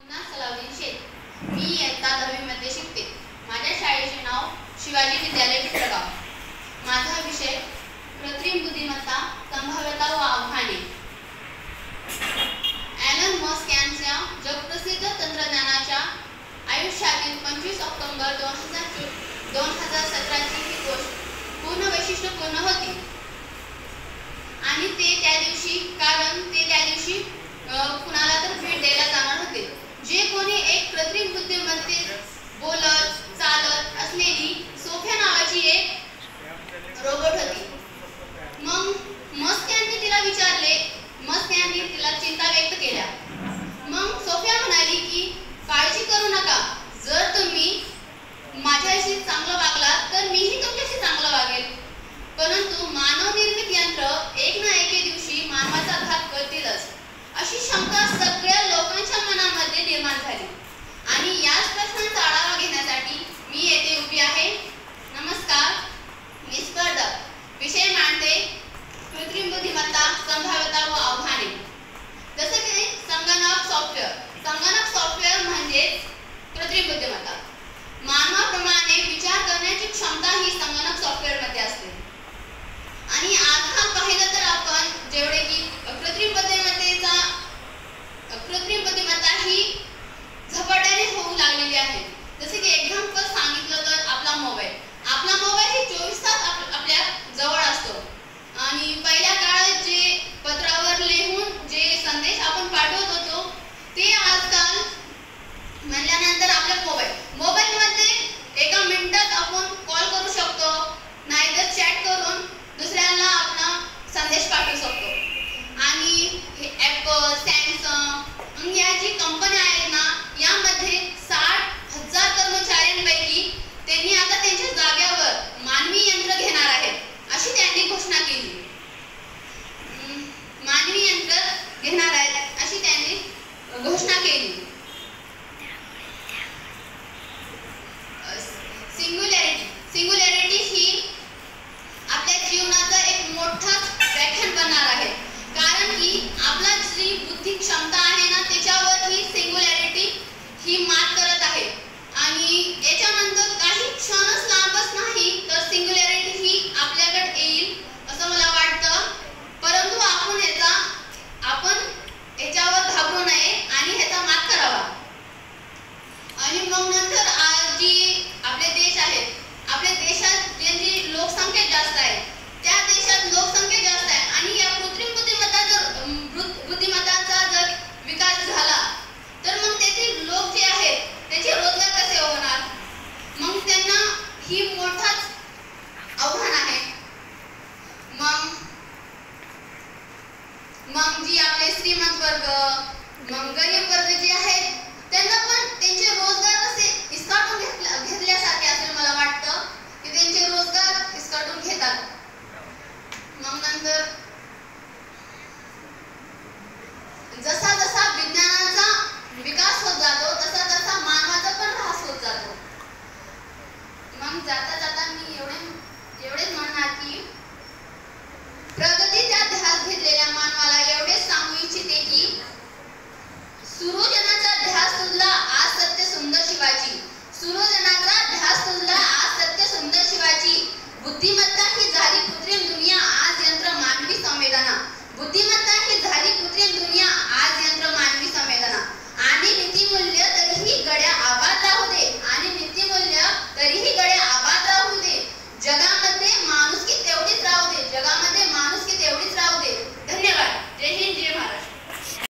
ना सलाउद्दीन शेख. मी इयत्ता 10वी मध्ये शिकते. माझ्या शाळेचे नाव शिवाजी विद्यालय पिंपळगाव. माझा विषय कृत्रिम बुद्धिमत्ता, संभाव्यता व आव्हाने. ॲलन मस्क यांच्या जगप्रसिद्ध तंत्रज्ञानाच्या आयुष्यातील 25 ऑक्टोबर 2017ची ही गोष्ट पूर्ण वैशिष्ट्यपूर्ण होती. आणि ते त्या दिवशी कुणाला तर भेट द्यायला जाणार होते, जे कोणी एक कृत्रिम बुद्धिमत्तेत बोलत चालत असलेली सोफिया नावाची एक रोबोट होती. मग मस्क यांनी तिला चिंता व्यक्त केल्या. मग सोफिया म्हणाली की काळजी करू नका, जर तुम्ही माझ्याशी चांगलं वागलात तर मीही तुमच्याशी चांगलं वागेल. परंतु मानवनिर्मित यंत्र एक ना एक दिवशी मानवाचा घात करतीलच, अशी शंका सगळ्या लोकांच्या मनामध्ये निर्माण झाली. आणि याच प्रश्नांचा आढावा घेण्यासाठी मी येथे उभी आहे. नमस्कार, मी स्पर्धक. विषय मांडते कृत्रिम बुद्धिमत्ता, संभाव्यता व आव्हाने. जसे की संगणक सॉफ्टवेअर म्हणजे कृत्रिम बुद्धिमत्ता. मानवाप्रमाणे विचार करण्याची क्षमता ही संगणक सॉफ्टवेअर मध्ये असते. आणि आजकाल पाहिलं तर आपण जेवढे की कृत्रिम बुद्धिमत्ता ही झपाट्याने होऊ लागलेली आहे. जसे की एक्झाम्पल सांगितलं तर आपला मोबाईल ही 24 तास आपल्या जवळ असतो. आणि पहिल्या काळात जे पत्रावर लिहून जे संदेश आपण पाठवत होतो ते आजकाल म्हणल्यानंतर आपल्या मोबाईलमध्ये एका मिनिटात आपण कॉल करू शकतो, नाहीतर चॅट करून दुसऱ्याला आपला संदेश पाठवू शकतो. आणि हे ॲपल, सॅमसंग या जी कंपन्या आहेत ना, यामध्ये 60,000 कर्मचाऱ्यांपैकी त्यांनी आता त्यांच्या जाग्यावर मानवी यंत्र घेणार आहेत, अशी त्यांनी घोषणा केली. सिंग्युलॅरिटी ही आपल्या जीवनाचा एक मोठा व्याख्यान बनणार आहे. कारण की आपला जी बुद्धी क्षमता आहे ना, त्याच्यावर ही सिंग्युलॅरिटी ही मात करत आहे. आणि याच्यानंतर काही क्षणच लांबच नाही तर सिंग्युलॅरिटी ही आपल्याकडे येईल असं मला वाटतं. परंतु आपण याच्यावर घाबरू नये आणि ह्याचा मात करावा. आणि मग नंतर जी आपले देश आहेत, आपल्या देशात ज्यांची लोकसंख्या जास्त आहे त्या देशात लोकसंख्या जास्त आहे. आणि या कृत्रिम बुद्धिमत्ताचा जर विकास झाला तर मग तेथील लोक जे आहेत त्याचे रोजगार कसे होणार? मग त्यांना ही मोठाच आव्हान आहे. मग जी आपले श्रीमंत वर्ग, मग गरीब वर्ग जे आहेत त्यांना पण त्यांचे रोजगार असे हिसकावून घेतल्यासारखे असेल. मला वाटतं की त्यांचे रोजगार हिसकावून घेतात. मग नंतर जसा जसा विज्ञानाचा विकास होत जातो तसा तसा मानवाचा पण ऱ्हास होत जातो. मग जाता जाता मी एवढेच म्हणणार की प्रगतीचा ध्यास घेतलेल्या मानवाला एवढेच सांगू इच्छिते की सुरोजनाचा ध्यास तुझला आज सत्य सुंदर शिवाची. बुद्धिमत्ता ही झाली कृत्रिम दुनिया, आज यंत्र मानवी संवेदना. आणि नीतिमूल्य तरीही गड्या आवाज